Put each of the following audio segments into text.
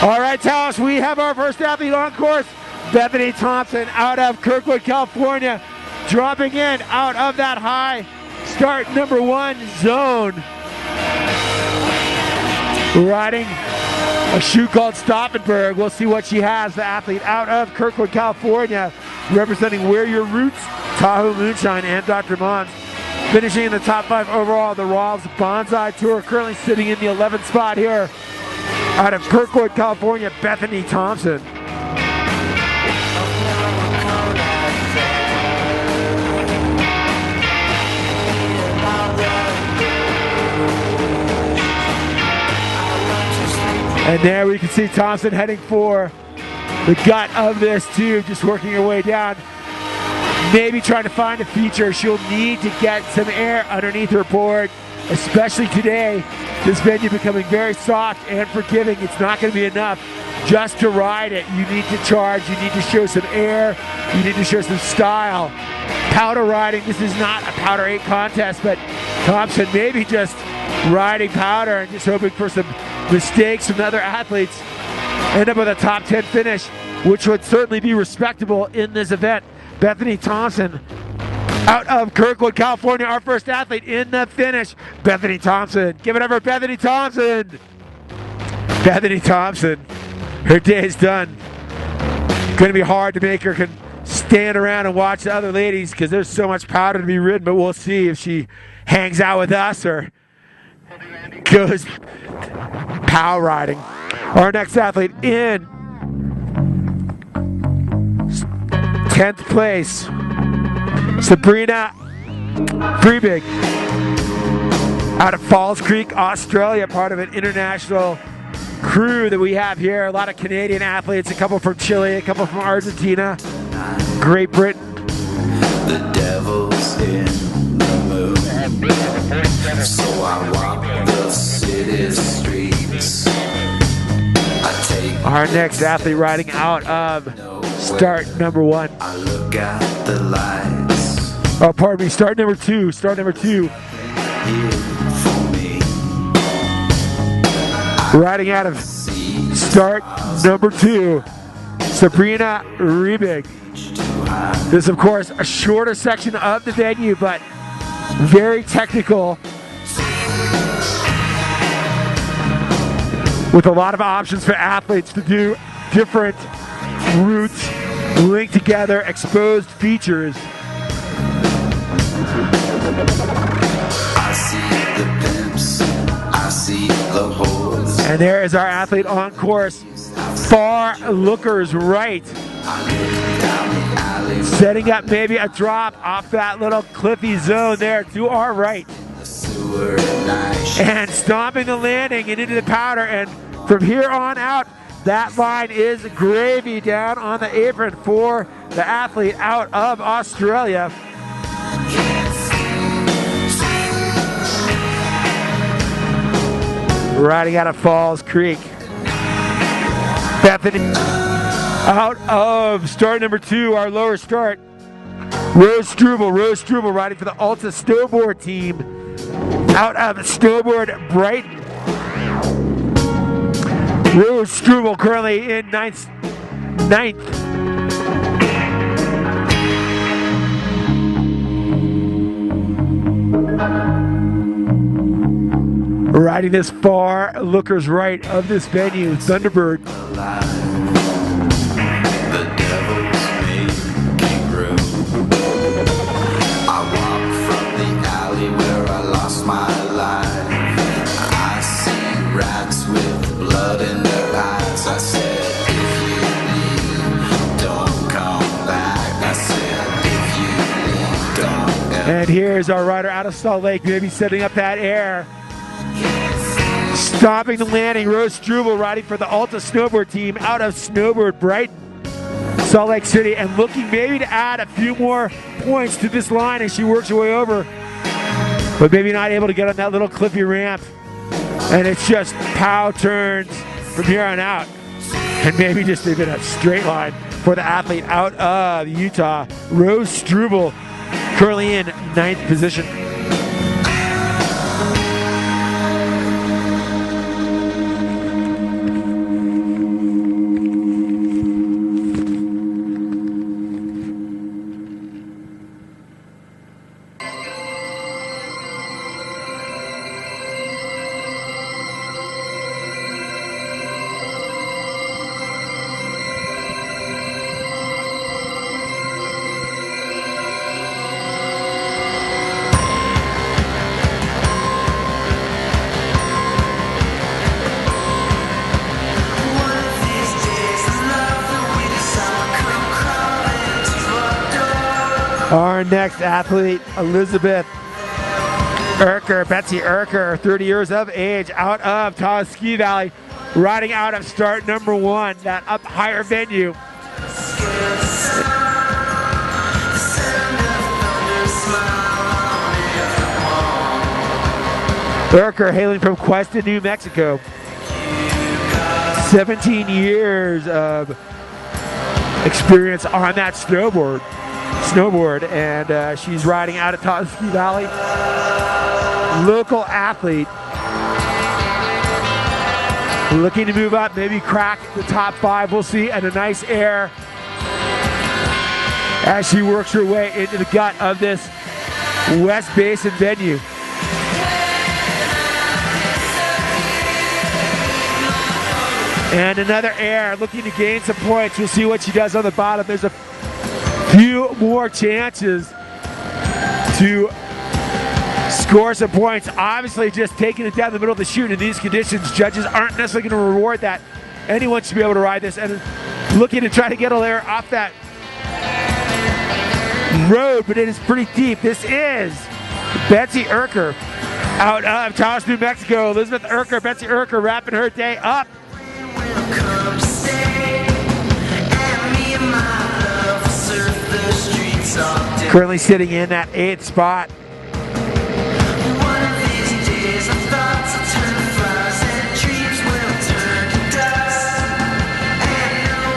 All right, Taos, we have our first athlete on course. Bethany Thompson out of Kirkwood, California, dropping in out of that high start number 1 zone. Riding a shoe called Stoppenberg. We'll see what she has, the athlete out of Kirkwood, California, representing Wear Your Roots, Tahoe Moonshine, and Dr. Mons. Finishing in the top 5 overall, the Rawls Bonsai Tour, currently sitting in the 11th spot here. Out of Kirkwood, California, Bethany Thompson. And there we can see Thompson heading for the gut of this tube, just working her way down. Maybe trying to find a feature. She'll need to get some air underneath her board, especially today. This venue becoming very soft and forgiving. It's not going to be enough just to ride it. You need to charge. You need to show some air. You need to show some style. Powder riding. This is not a powder 8 contest, but Thompson maybe just riding powder and just hoping for some mistakes from other athletes. End up with a top 10 finish, which would certainly be respectable in this event. Bethany Thompson out of Kirkwood, California, our first athlete in the finish. Bethany Thompson. Give it up for Bethany Thompson. Bethany Thompson. Her day is done. Going to be hard to make her stand around and watch the other ladies because there's so much powder to be ridden, but we'll see if she hangs out with us or goes pow riding. Our next athlete in 10th place, Sabrina Freebig out of Falls Creek, Australia, part of an international crew that we have here. A lot of Canadian athletes, a couple from Chile, a couple from Argentina, Great Britain. The devil's in the mood, so I walk the city streets. I take our next athlete riding out of start number 1. I look at the lights. Oh, pardon me, start number 2. Start number 2. Riding out of start number 2, Sabrina Rebig. This is, of course, a shorter section of the venue, but very technical, with a lot of options for athletes to do different routes, linked together, exposed features. I see the pimps, I see the hoes. And there is our athlete on course, far lookers right. Setting up maybe a drop off that little cliffy zone there to our right. And stomping the landing and into the powder, and from here on out, that line is gravy down on the apron for the athlete out of Australia. Riding out of Falls Creek, Bethany out of start number 2, our lower start, Rose Struble riding for the Alta Snowboard team out of Snowboard Brighton. Rose Struble currently in ninth. Riding this far lookers right of this venue, Thunderbird. The devil's making room. I walk from the alley where I lost my life. I see rats with blood in their eyes. I said, if you leave, don't come back. I said, if you leave, don't. And here's our rider out of Salt Lake, maybe setting up that air. Stopping the landing, Rose Struble riding for the Alta Snowboard team out of Snowboard Brighton, Salt Lake City, and looking maybe to add a few more points to this line as she works her way over, but maybe not able to get on that little cliffy ramp. And it's just pow turns from here on out, and maybe just even a straight line for the athlete out of Utah, Rose Struble, currently in 9th position. Our next athlete, Elizabeth Urker, Betsy Urker, 30 years of age, out of Taos Ski Valley, riding out of start number 1, that up higher venue. Urker hailing from Cuesta, New Mexico. 17 years of experience on that snowboard, and she's riding out of Taos Ski Valley. Local athlete, looking to move up, maybe crack the top 5, we'll see, and a nice air as she works her way into the gut of this West Basin venue. And another air, looking to gain some points. We'll see what she does on the bottom. There's a few more chances to score some points. Obviously, just taking it down the middle of the chute in these conditions, judges aren't necessarily going to reward that. Anyone should be able to ride this, and looking to try to get a layer off that road, but it is pretty deep. This is Betsy Urker out of Taos, New Mexico. Elizabeth Urker, Betsy Urker, wrapping her day up. Currently sitting in that 8th spot.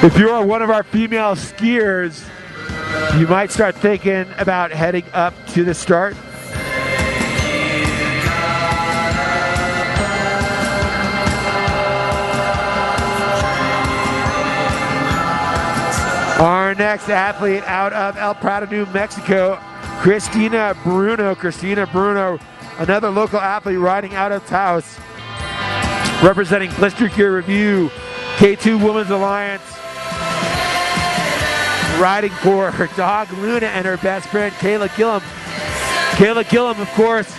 If you are one of our female skiers, you might start thinking about heading up to the start. Our next athlete out of El Prado, New Mexico, Christina Bruno. Christina Bruno, another local athlete riding out of Taos, representing Blister Gear Review, K2 Women's Alliance, riding for her dog Luna and her best friend Kayla Gillum. Kayla Gillum, of course,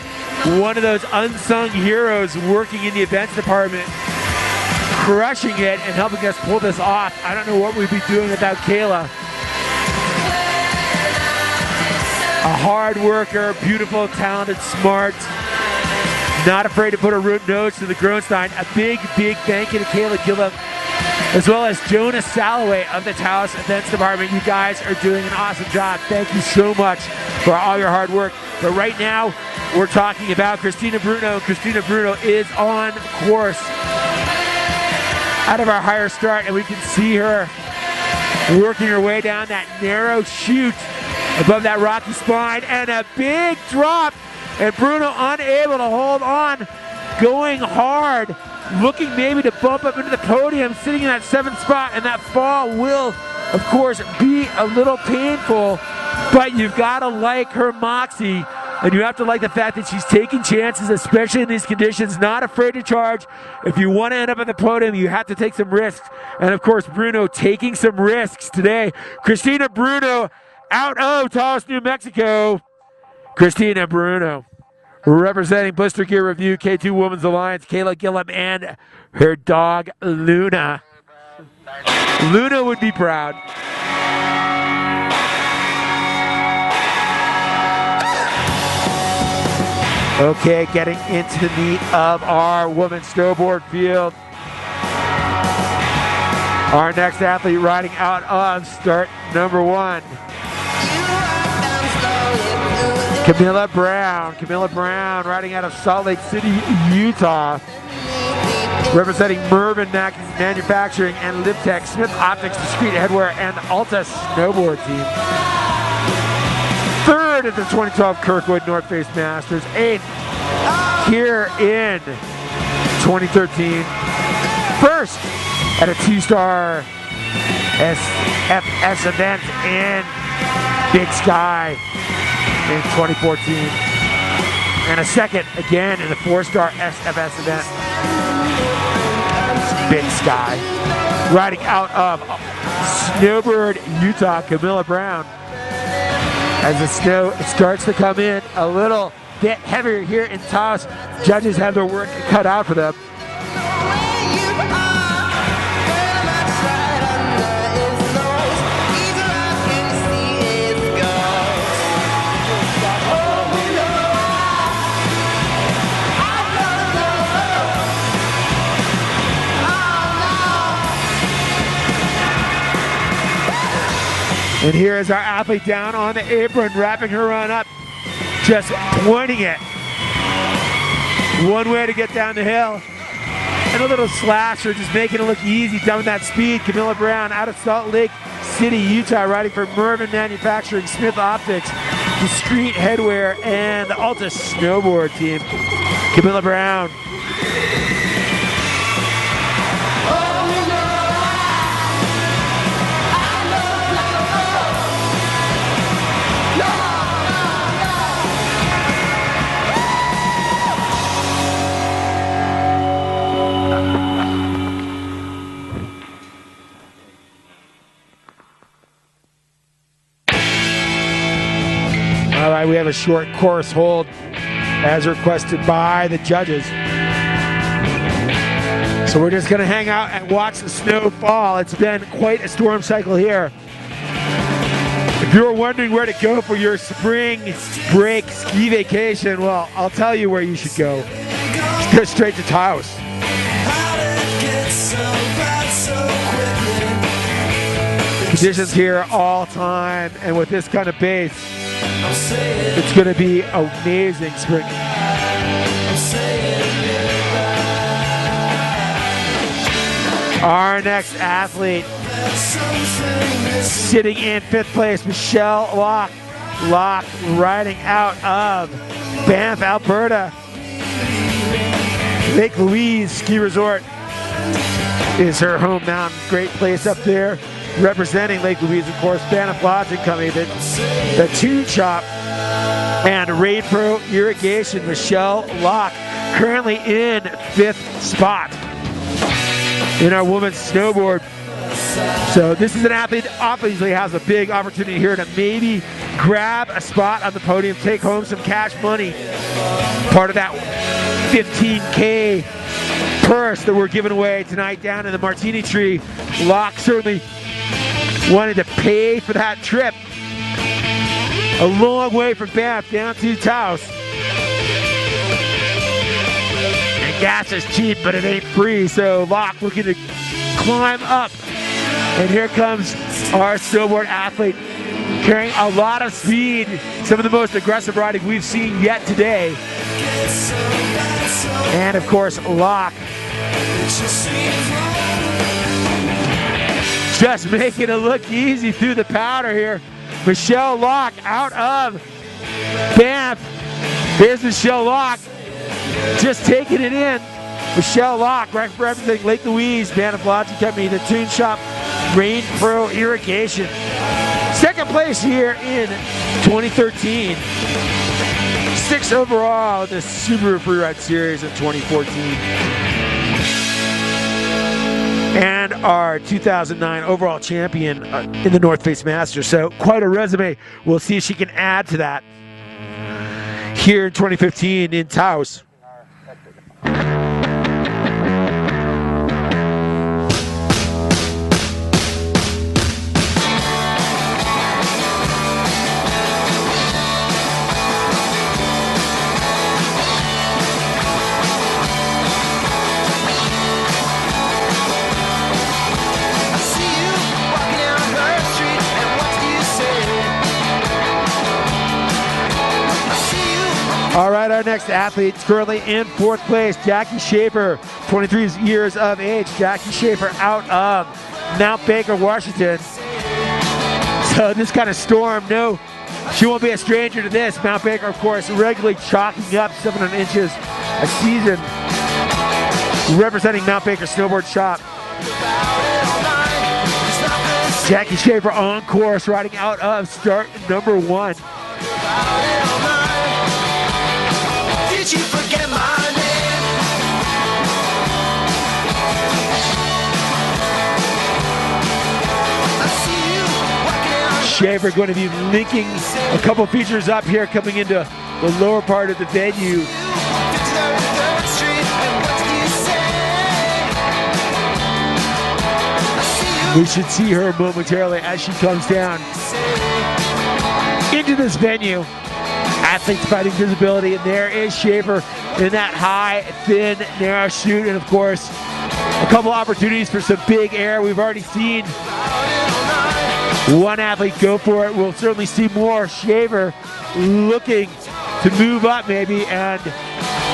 one of those unsung heroes working in the events department, crushing it and helping us pull this off. I don't know what we'd be doing without Kayla. A hard worker, beautiful, talented, smart, not afraid to put her nose to the grindstone. A big, big thank you to Kayla Gillum, as well as Jonah Salloway of the Taos Events Department. You guys are doing an awesome job. Thank you so much for all your hard work. But right now, we're talking about Christina Bruno. Christina Bruno is on course out of our higher start, and we can see her working her way down that narrow chute above that rocky spine, and a big drop, and Bruno unable to hold on, going hard, looking maybe to bump up into the podium, sitting in that 7th spot, and that fall will, of course, be a little painful, but you've got to like her moxie. And you have to like the fact that she's taking chances, especially in these conditions, not afraid to charge. If you want to end up at the podium, you have to take some risks. And of course, Bruno taking some risks today. Christina Bruno out of Taos, New Mexico. Christina Bruno representing Blister Gear Review, K2 Women's Alliance, Kayla Gillum, and her dog, Luna. Luna would be proud. Okay, getting into the meat of our women's snowboard field. Our next athlete riding out of start number 1. Camilla Brown. Camilla Brown riding out of Salt Lake City, Utah. Representing Mervyn Manufacturing and Libtech, Smith Optics, Discreet Headwear, and Alta Snowboard Team. 3rd at the 2012 Kirkwood North Face Masters. 8th here in 2013. 1st at a 2-star SFS event in Big Sky in 2014. And a 2nd again in the 4-star SFS event, Big Sky. Riding out of Snowbird, Utah, Camilla Brown. As the snow starts to come in a little bit heavier here in Taos, judges have their work cut out for them. And here is our athlete down on the apron, wrapping her run up, just pointing it. One way to get down the hill. And a little slasher, just making it look easy, down that speed. Camilla Brown out of Salt Lake City, Utah, riding for Mervin Manufacturing, Smith Optics, Discreet Headwear, and the Alta Snowboard team. Camilla Brown. All right, we have a short course hold as requested by the judges. So we're just gonna hang out and watch the snow fall. It's been quite a storm cycle here. If you're wondering where to go for your spring break ski vacation, well, I'll tell you where you should go. Just go straight to Taos. Conditions here all time, and with this kind of base, it's going to be amazing spring. Our next athlete, sitting in 5th place, Michelle Locke. Locke riding out of Banff, Alberta. Lake Louise Ski Resort is her home mountain. Great place up there. Representing Lake Louise, of course, Banff Lodging Company, the Tune Shop, and Raid Pro Irrigation. Michelle Locke currently in 5th spot in our women's snowboard. So this is an athlete that obviously has a big opportunity here to maybe grab a spot on the podium, take home some cash money. Part of that $15K purse that we're giving away tonight down in the Martini Tree. Locke certainly wanted to pay for that trip. A long way from Banff down to Taos. And gas is cheap, but it ain't free, so Locke looking to climb up. And here comes our snowboard athlete, carrying a lot of speed, some of the most aggressive riding we've seen yet today. And of course, Locke just making it look easy through the powder here. Michelle Locke out of Banff. Here's Michelle Locke just taking it in. Michelle Locke representing Lake Louise, Banff Lodging Company, the Tune Shop, Rain Pro Irrigation. 2nd place here in 2013. 6th overall in the Subaru Freeride Series in 2014. And our 2009 overall champion in the North Face Masters. So quite a resume. We'll see if she can add to that here in 2015 in Taos. All right, our next athlete is currently in 4th place, Jackie Schaefer, 23 years of age. Jackie Schaefer out of Mount Baker, Washington. So this kind of storm, no, she won't be a stranger to this. Mount Baker, of course, regularly chalking up 700 inches a season, representing Mount Baker Snowboard Shop. Jackie Schaefer on course, riding out of start number 1. Did you forget my name? I see you walking out. Schaefer going to be linking a couple features up here, coming into the lower part of the venue. We should see her momentarily as she comes down into this venue. Athletes fighting visibility, and there is Schaefer in that high, thin, narrow chute, and of course, a couple opportunities for some big air. We've already seen one athlete go for it. We'll certainly see more. Shaver looking to move up maybe and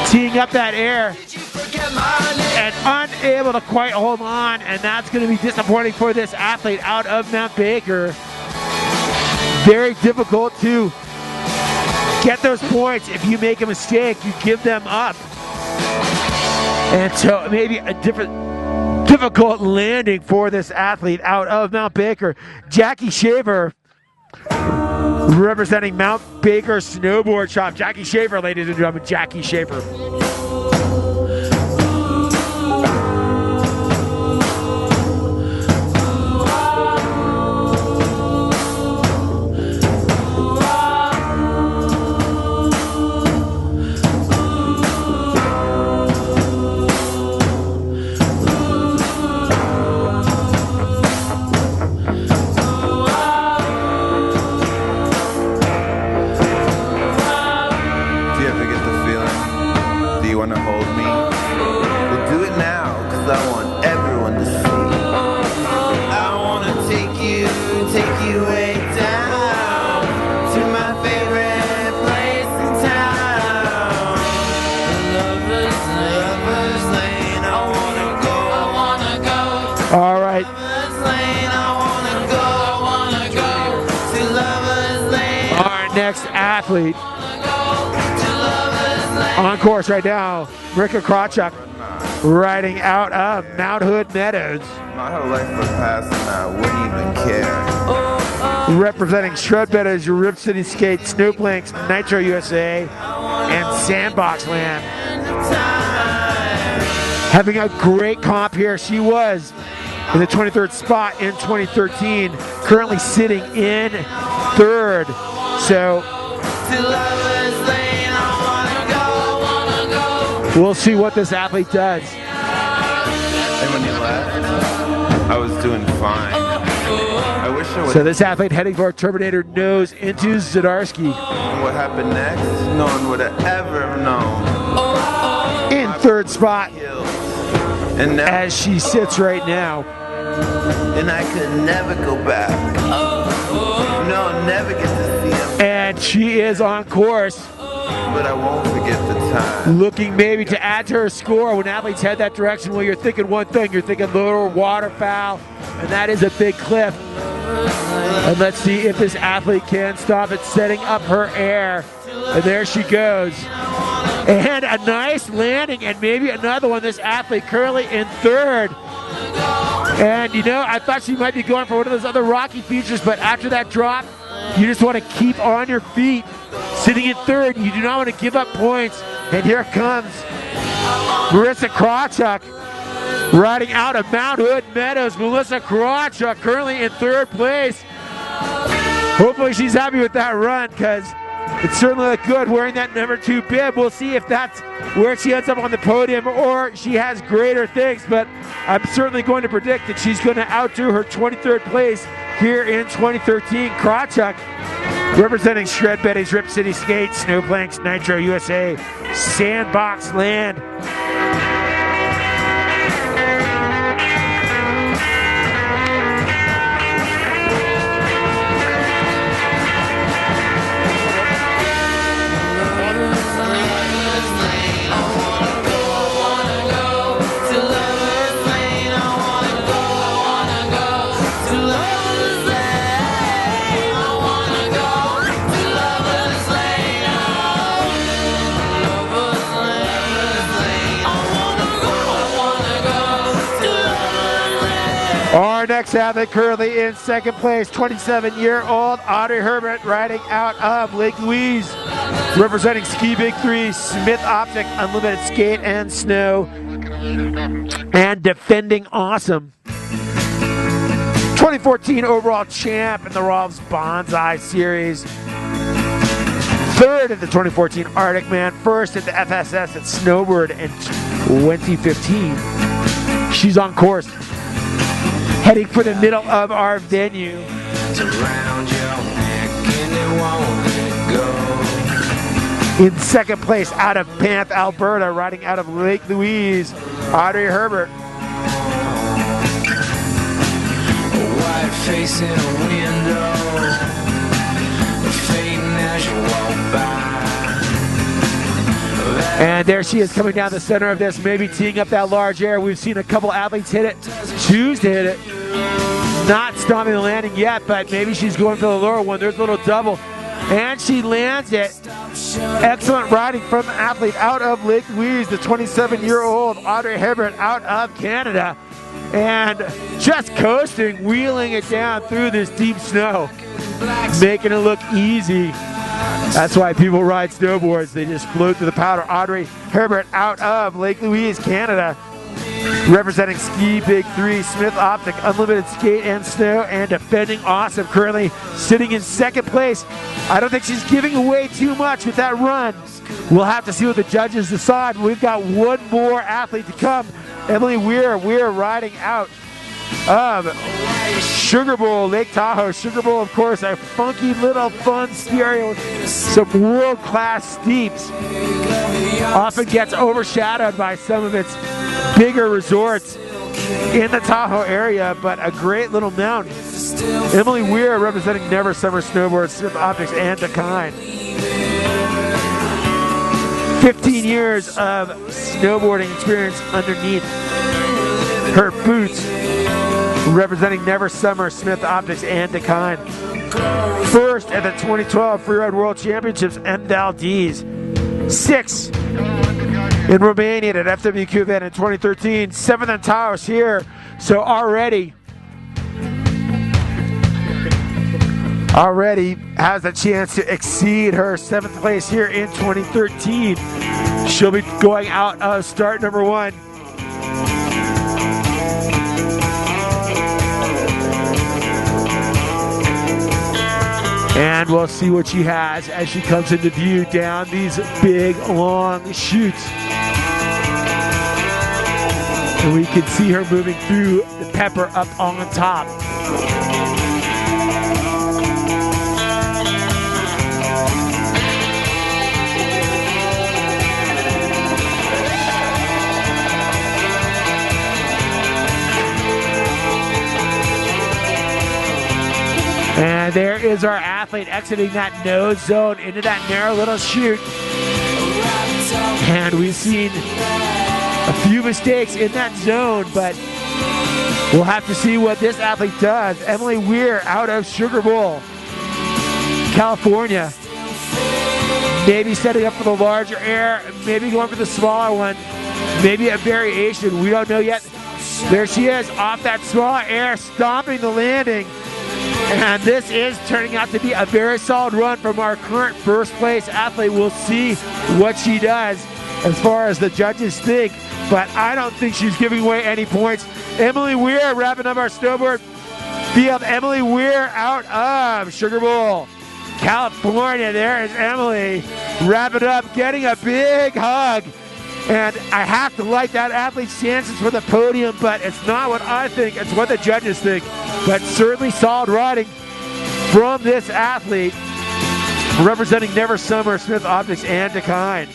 teeing up that air and unable to quite hold on, and that's going to be disappointing for this athlete out of Mount Baker. Very difficult to get those points. If you make a mistake, you give them up. And so maybe a difficult landing for this athlete out of Mount Baker. Jackie Shaver representing Mount Baker Snowboard Shop. Jackie Shaver, ladies and gentlemen, Jackie Shaver. All right. Our next athlete on course right now, Rika Krawchuk, riding out of Mount Hood Meadows. My whole life was passing, I wouldn't even care. Representing Shred Meadows, Rip City Skate, Snowplanks, Nitro USA, and Sandbox Land. Having a great comp here. She was in the 23rd spot in 2013, currently sitting in 3rd. So we'll see what this athlete does. And when you left, I was doing fine. I wish I would. So this athlete heading for a Terminator nose into Zdarsky. What happened next? No one would have ever known. In 3rd spot, and now, as she sits right now. And I could never go back. No, never get to see him. And she is on course. But I won't forget the time. Looking maybe to add to her score. When athletes head that direction, well, you're thinking one thing. You're thinking lower waterfowl, and that is a big cliff. And let's see if this athlete can stop it, setting up her air. And there she goes. And a nice landing, and maybe another one. This athlete currently in 3rd. And you know, I thought she might be going for one of those other rocky features, but after that drop, you just want to keep on your feet. Sitting in 3rd, you do not want to give up points. And here comes Melissa Krawchuk, riding out of Mount Hood Meadows. Melissa Krawchuk currently in 3rd place. Hopefully she's happy with that run, because it certainly looked good wearing that number 2 bib. We'll see if that's where she ends up on the podium or she has greater things, but I'm certainly going to predict that she's going to outdo her 23rd place here in 2013. Krawchuk representing Shred Betty's Rip City Skate, Snowplanks, Nitro USA, Sandbox Land. Our next athlete currently in 2nd place, 27-year-old Audrey Herbert, riding out of Lake Louise, representing Ski Big 3, Smith Optic, Unlimited Skate and Snow, and defending awesome. 2014 overall champ in the Rolf's Bonsai Series. 3rd at the 2014 Arctic Man, 1st at the FSS at Snowbird in 2015. She's on course, heading for the middle of our venue. In 2nd place out of Banff, Alberta, riding out of Lake Louise, Audrey Herbert. face in a window, fading as you walk by. And there she is coming down the center of this, maybe teeing up that large air. We've seen a couple athletes hit it, choose to hit it. Not stopping the landing yet, but maybe she's going for the lower one. There's a little double. And she lands it. Excellent riding from the athlete out of Lake Louise, the 27-year-old Audrey Hibbert out of Canada. And just coasting, wheeling it down through this deep snow, making it look easy. That's why people ride snowboards. They just float through the powder. Audrey Hibbert out of Lake Louise, Canada. Representing Ski Big 3, Smith Optic, Unlimited Skate and Snow, and defending awesome. Currently sitting in second place. I don't think she's giving away too much with that run. We'll have to see what the judges decide. We've got one more athlete to come. Emily Weir riding out of Sugar Bowl, Lake Tahoe. Sugar Bowl, of course, a funky little fun ski area with some world-class steeps. Often gets overshadowed by some of its bigger resorts in the Tahoe area, but a great little mountain. Emily Weir representing Never Summer Snowboards, Smith Optics, and Dakine. 15 years of snowboarding experience underneath her boots, representing Never Summer, Smith Optics, and Dakine. First at the 2012 Freeride World Championships in Valdez. 6 in Romania at FWQ event in 2013. 7th in Taos here. So already has a chance to exceed her 7th place here in 2013. She'll be going out of start number 1. And we'll see what she has as she comes into view down these big, long chutes. And we can see her moving through the pepper up on top. And there is our athlete exiting that nose zone into that narrow little chute. And we've seen a few mistakes in that zone, but we'll have to see what this athlete does. Emily Weir out of Sugar Bowl, California. Maybe setting up for the larger air, maybe going for the smaller one, maybe a variation. We don't know yet. There she is off that smaller air, stomping the landing. And this is turning out to be a very solid run from our current first place athlete. We'll see what she does as far as the judges think, but I don't think she's giving away any points. Emily Weir wrapping up our snowboard field. Emily Weir out of Sugar Bowl, California. There is Emily wrapping up, getting a big hug. And I have to like that athlete's chances for the podium, but it's not what I think, it's what the judges think. But certainly solid riding from this athlete representing Never Summer, Smith Optics, and Dakine.